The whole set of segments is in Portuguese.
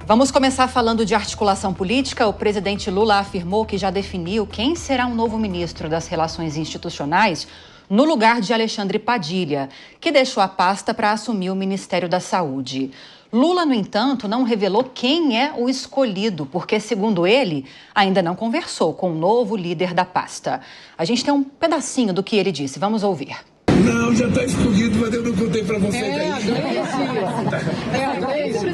Vamos começar falando de articulação política. O presidente Lula afirmou que já definiu quem será o novo ministro das Relações Institucionais no lugar de Alexandre Padilha, que deixou a pasta para assumir o Ministério da Saúde. Lula, no entanto, não revelou quem é o escolhido, porque, segundo ele, ainda não conversou com o novo líder da pasta. A gente tem um pedacinho do que ele disse. Vamos ouvir. Não, já está escolhido, mas eu não contei para vocês ainda.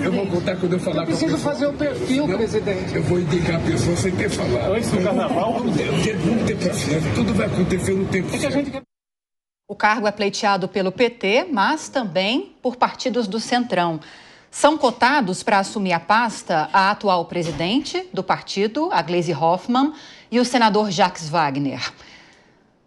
Eu vou contar quando eu falar. Eu preciso fazer o perfil, presidente. Eu vou indicar a pessoa sem ter falado. Antes do carnaval? Vamos ter paciência, tudo vai acontecer no tempo certo. O cargo é pleiteado pelo PT, mas também por partidos do Centrão. São cotados para assumir a pasta a atual presidente do partido, a Gleisi Hoffmann, e o senador Jacques Wagner.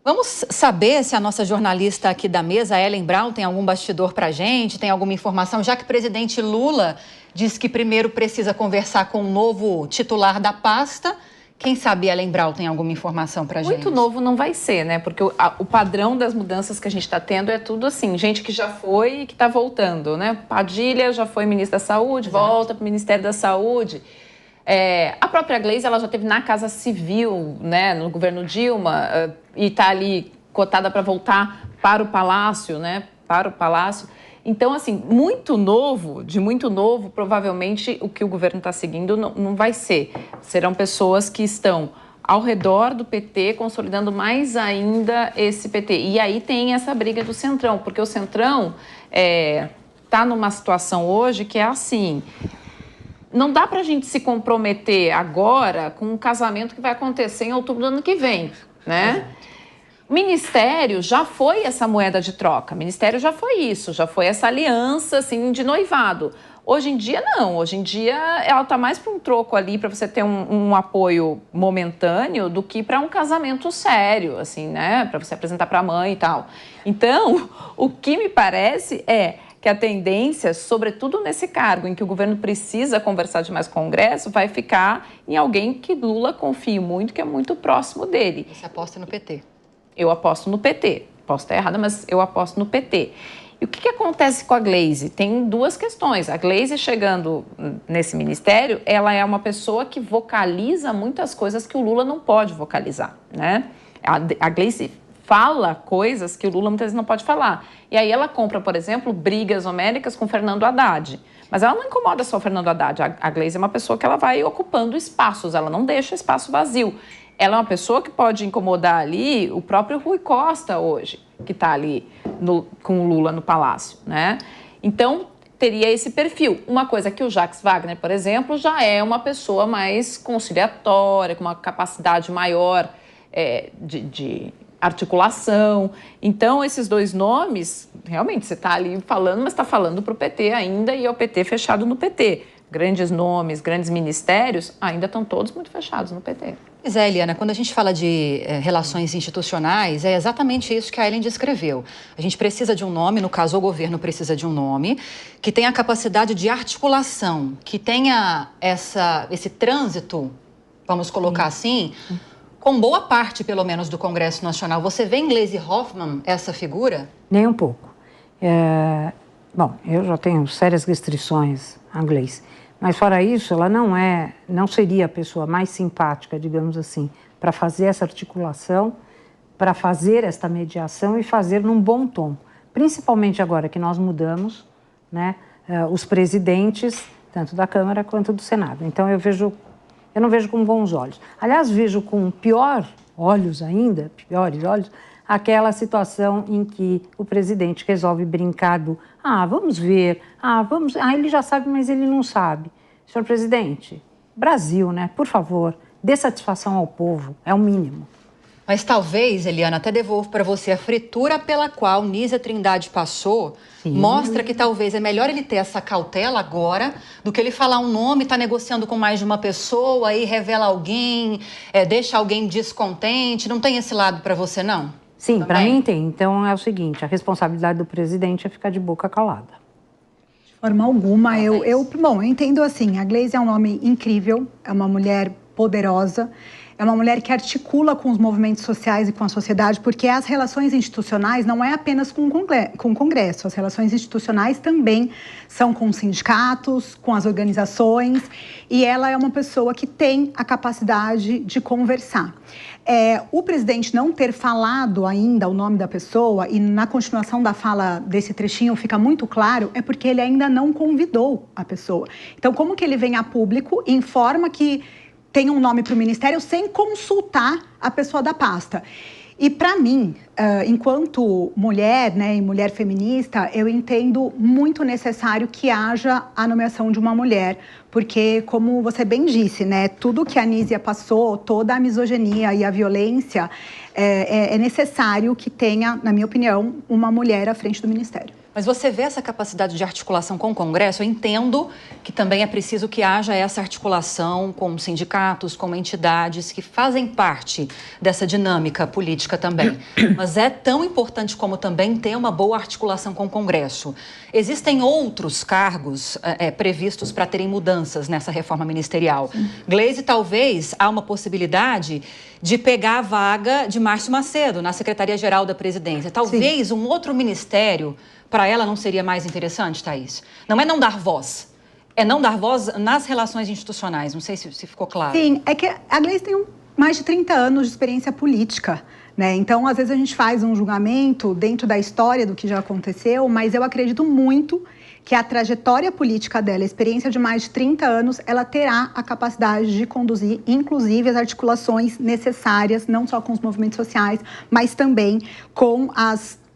Vamos saber se a nossa jornalista aqui da mesa, Ellen Braun, tem algum bastidor para a gente, tem alguma informação, já que o presidente Lula disse que primeiro precisa conversar com o novo titular da pasta. Quem sabe Ellen Braun tem alguma informação para a gente? Muito novo não vai ser, né? Porque o padrão das mudanças que a gente está tendo é tudo assim, gente que já foi e que está voltando, né? Padilha já foi ministro da Saúde, volta para o Ministério da Saúde. A própria Gleisi, ela já esteve na Casa Civil, né, no governo Dilma, e está ali cotada para voltar para o Palácio, né, para o Palácio. Então, assim, muito novo, provavelmente o que o governo está seguindo não vai ser. Serão pessoas que estão ao redor do PT, consolidando mais ainda esse PT. E aí tem essa briga do Centrão, porque o Centrão está numa situação hoje que é assim... Não dá para a gente se comprometer agora com um casamento que vai acontecer em outubro do ano que vem, né? O Ministério já foi essa moeda de troca, o Ministério já foi isso, já foi essa aliança assim, de noivado. Hoje em dia, não. Hoje em dia, ela está mais para um troco ali, para você ter um apoio momentâneo, do que para um casamento sério, assim, né? Para você apresentar para a mãe e tal. Então, o que me parece é que a tendência, sobretudo nesse cargo em que o governo precisa conversar demais com o Congresso, vai ficar em alguém que Lula confia muito, que é muito próximo dele. Você aposta no PT? Eu aposto no PT. Posso estar errada, mas eu aposto no PT. E o que acontece com a Gleisi? Tem duas questões. A Gleisi, chegando nesse ministério, ela é uma pessoa que vocaliza muitas coisas que o Lula não pode vocalizar, né? A Gleisi fala coisas que o Lula muitas vezes não pode falar. E aí ela compra, por exemplo, brigas homéricas com Fernando Haddad. Mas ela não incomoda só o Fernando Haddad. A Gleisi é uma pessoa que ela vai ocupando espaços, ela não deixa espaço vazio. Ela é uma pessoa que pode incomodar ali o próprio Rui Costa hoje, que está ali com o Lula no Palácio, né? Então, teria esse perfil. Uma coisa que o Jacques Wagner, por exemplo, já é uma pessoa mais conciliatória, com uma capacidade maior de articulação. Então, esses dois nomes, realmente, você está ali falando, mas está falando para o PT ainda, e é o PT fechado no PT. Grandes nomes, grandes ministérios, ainda estão todos muito fechados no PT. Pois é, Eliana, quando a gente fala de relações institucionais, é exatamente isso que a Ellen descreveu. A gente precisa de um nome, no caso o governo precisa de um nome, que tenha a capacidade de articulação, que tenha esse trânsito, vamos colocar assim, com boa parte, pelo menos, do Congresso Nacional. Você vê em Gleisi Hoffmann essa figura? Nem um pouco. Bom, eu já tenho sérias restrições à Gleisi. Mas, fora isso, ela não seria a pessoa mais simpática, digamos assim, para fazer essa articulação, para fazer esta mediação e fazer num bom tom. Principalmente agora que nós mudamos, né, os presidentes, tanto da Câmara quanto do Senado. Então, eu não vejo com bons olhos. Aliás, vejo com piores olhos, aquela situação em que o presidente resolve brincar vamos ver, ele já sabe, mas ele não sabe. Senhor presidente, Brasil, né? Por favor, dê satisfação ao povo, é o mínimo. Mas talvez, Eliana, até devolvo para você a fritura pela qual Nízia Trindade passou. Sim. Mostra que talvez é melhor ele ter essa cautela agora do que ele falar um nome, tá negociando com mais de uma pessoa, aí revela alguém, deixa alguém descontente. Não tem esse lado para você, não? Sim, para mim tem. Então é o seguinte, a responsabilidade do presidente é ficar de boca calada. De forma alguma, eu entendo assim, a Gleisi é um nome incrível, é uma mulher poderosa, é uma mulher que articula com os movimentos sociais e com a sociedade, porque as relações institucionais não é apenas com o Congresso, as relações institucionais também são com os sindicatos, com as organizações, e ela é uma pessoa que tem a capacidade de conversar. O presidente não ter falado ainda o nome da pessoa, e na continuação da fala desse trechinho fica muito claro, é porque ele ainda não convidou a pessoa. Então, como que ele vem a público e informa que tem um nome para o ministério sem consultar a pessoa da pasta? E para mim, enquanto mulher, né, e mulher feminista, eu entendo muito necessário que haja a nomeação de uma mulher, porque, como você bem disse, né, tudo que a Anísia passou, toda a misoginia e a violência, é necessário que tenha, na minha opinião, uma mulher à frente do ministério. Mas você vê essa capacidade de articulação com o Congresso? Eu entendo que também é preciso que haja essa articulação com sindicatos, com entidades que fazem parte dessa dinâmica política também. Mas é tão importante como também ter uma boa articulação com o Congresso. Existem outros cargos previstos para terem mudanças nessa reforma ministerial. Gleisi, talvez há uma possibilidade de pegar a vaga de Márcio Macedo na Secretaria-Geral da Presidência. Talvez um outro ministério, para ela não seria mais interessante, Thaís? Não é não dar voz, é não dar voz nas relações institucionais. Não sei se ficou claro. Sim, é que a Gleisi tem mais de 30 anos de experiência política, né? Então, às vezes a gente faz um julgamento dentro da história do que já aconteceu, mas eu acredito muito que a trajetória política dela, a experiência de mais de 30 anos, ela terá a capacidade de conduzir, inclusive, as articulações necessárias, não só com os movimentos sociais, mas também com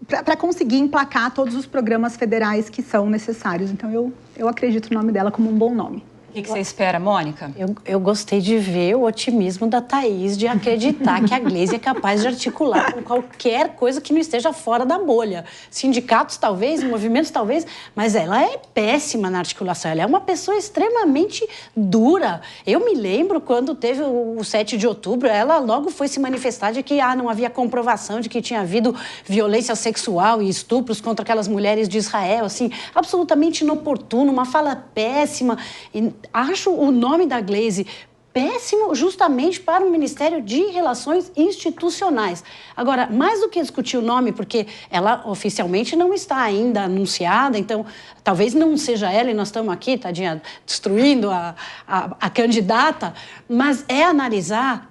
para conseguir emplacar todos os programas federais que são necessários. Então, eu acredito no nome dela como um bom nome. O que você espera, Mônica? Eu gostei de ver o otimismo da Thaís de acreditar que a Gleisi é capaz de articular com qualquer coisa que não esteja fora da bolha. Sindicatos, talvez, movimentos, talvez, mas ela é péssima na articulação. Ela é uma pessoa extremamente dura. Eu me lembro quando teve o 7 de outubro, ela logo foi se manifestar de que não havia comprovação de que tinha havido violência sexual e estupros contra aquelas mulheres de Israel, assim, absolutamente inoportuno, uma fala péssima. Acho o nome da Gleisi péssimo justamente para o Ministério de Relações Institucionais. Agora, mais do que discutir o nome, porque ela oficialmente não está ainda anunciada, então talvez não seja ela e nós estamos aqui, tadinha, destruindo a candidata, mas é analisar,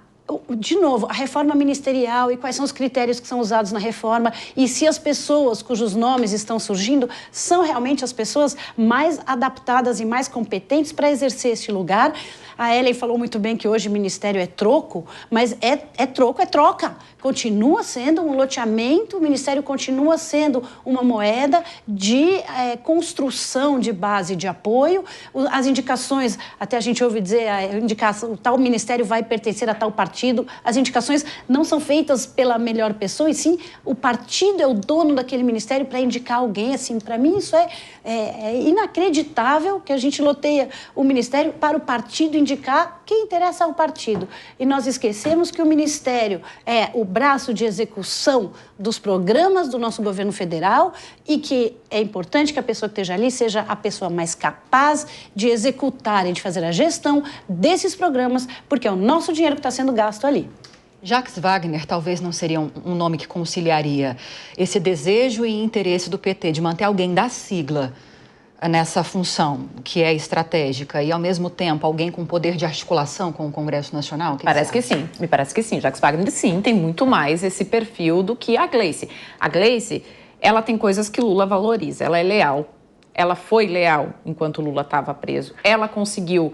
de novo, a reforma ministerial e quais são os critérios que são usados na reforma e se as pessoas cujos nomes estão surgindo são realmente as pessoas mais adaptadas e mais competentes para exercer esse lugar. A Ellen falou muito bem que hoje o ministério é troco, mas é troco, é troca. Continua sendo um loteamento, o ministério continua sendo uma moeda de construção de base de apoio. As indicações, até a gente ouve dizer, a indicação, tal ministério vai pertencer a tal partido. As indicações não são feitas pela melhor pessoa, e sim o partido é o dono daquele ministério para indicar alguém. Assim, para mim isso é inacreditável que a gente loteia o ministério para o partido indicar quem interessa ao partido. E nós esquecemos que o ministério é o braço de execução dos programas do nosso governo federal e que é importante que a pessoa que esteja ali seja a pessoa mais capaz de executar e de fazer a gestão desses programas, porque é o nosso dinheiro que está sendo gasto ali. Jacques Wagner talvez não seria um nome que conciliaria esse desejo e interesse do PT de manter alguém da sigla nessa função que é estratégica e, ao mesmo tempo, alguém com poder de articulação com o Congresso Nacional? Parece que sim, me parece que sim. Jacques Wagner, sim, tem muito mais esse perfil do que a Gleisi. A Gleisi, ela tem coisas que Lula valoriza, ela é leal. Ela foi leal enquanto Lula estava preso. Ela conseguiu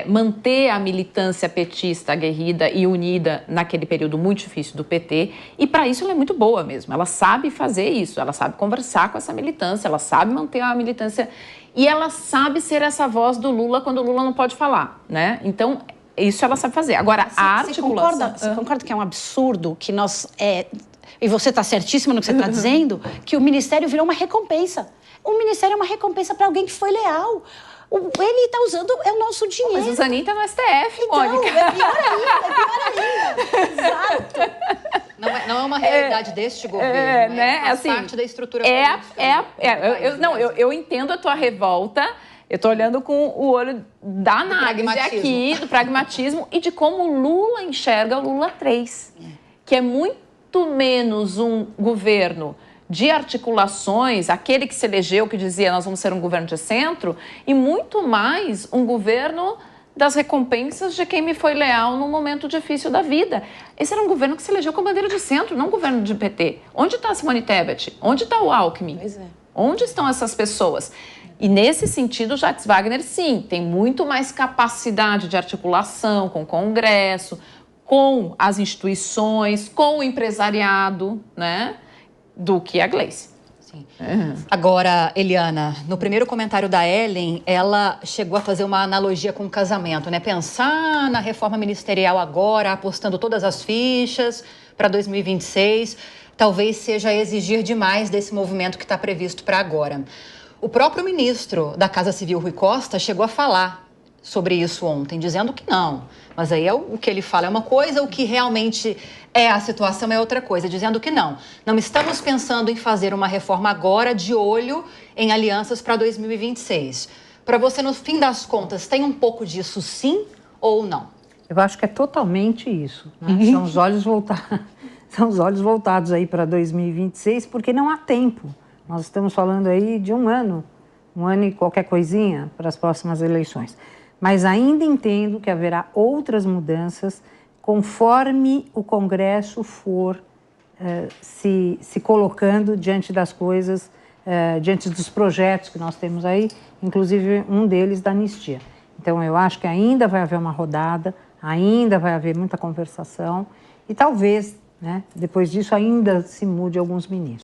manter a militância petista aguerrida e unida naquele período muito difícil do PT. E, para isso, ela é muito boa mesmo. Ela sabe fazer isso, ela sabe conversar com essa militância, ela sabe manter a militância e ela sabe ser essa voz do Lula quando o Lula não pode falar, né? Então, isso ela sabe fazer. Agora, a articulação... Você concorda que é um absurdo que nós... E você está certíssima no que você está dizendo, que o Ministério virou uma recompensa. O Ministério é uma recompensa para alguém que foi leal. Ele está usando o nosso dinheiro. Mas o Zanin está no STF, então, Mônica. É pior ainda. Exato. Não é uma realidade deste governo, né? Faz assim, parte da estrutura política. Eu entendo a tua revolta. Eu estou olhando com o olho da análise aqui, do pragmatismo e de como o Lula enxerga o Lula 3, que é muito menos um governo de articulações, aquele que se elegeu, que dizia nós vamos ser um governo de centro, e muito mais um governo das recompensas de quem me foi leal num momento difícil da vida. Esse era um governo que se elegeu com a bandeira de centro, não um governo de PT. Onde está a Simone Tebet? Onde está o Alckmin? Pois é. Onde estão essas pessoas? E nesse sentido, o Jacques Wagner, sim, tem muito mais capacidade de articulação com o Congresso, com as instituições, com o empresariado, né, do que a Gleice. Sim. Agora, Eliana, no primeiro comentário da Ellen, ela chegou a fazer uma analogia com o casamento, né? Pensar na reforma ministerial agora, apostando todas as fichas para 2026, talvez seja exigir demais desse movimento que está previsto para agora. O próprio ministro da Casa Civil, Rui Costa, chegou a falar sobre isso ontem, dizendo que não. Mas aí o que ele fala é uma coisa, o que realmente é a situação é outra coisa, dizendo que não. Não estamos pensando em fazer uma reforma agora de olho em alianças para 2026. Para você, no fim das contas, tem um pouco disso sim ou não? Eu acho que é totalmente isso, né? São os olhos voltados aí para 2026, porque não há tempo. Nós estamos falando aí de um ano e qualquer coisinha para as próximas eleições. Mas ainda entendo que haverá outras mudanças conforme o Congresso for se colocando diante das coisas, diante dos projetos que nós temos aí, inclusive um deles da anistia. Então, eu acho que ainda vai haver uma rodada, ainda vai haver muita conversação e talvez, né, depois disso ainda se mude alguns ministros.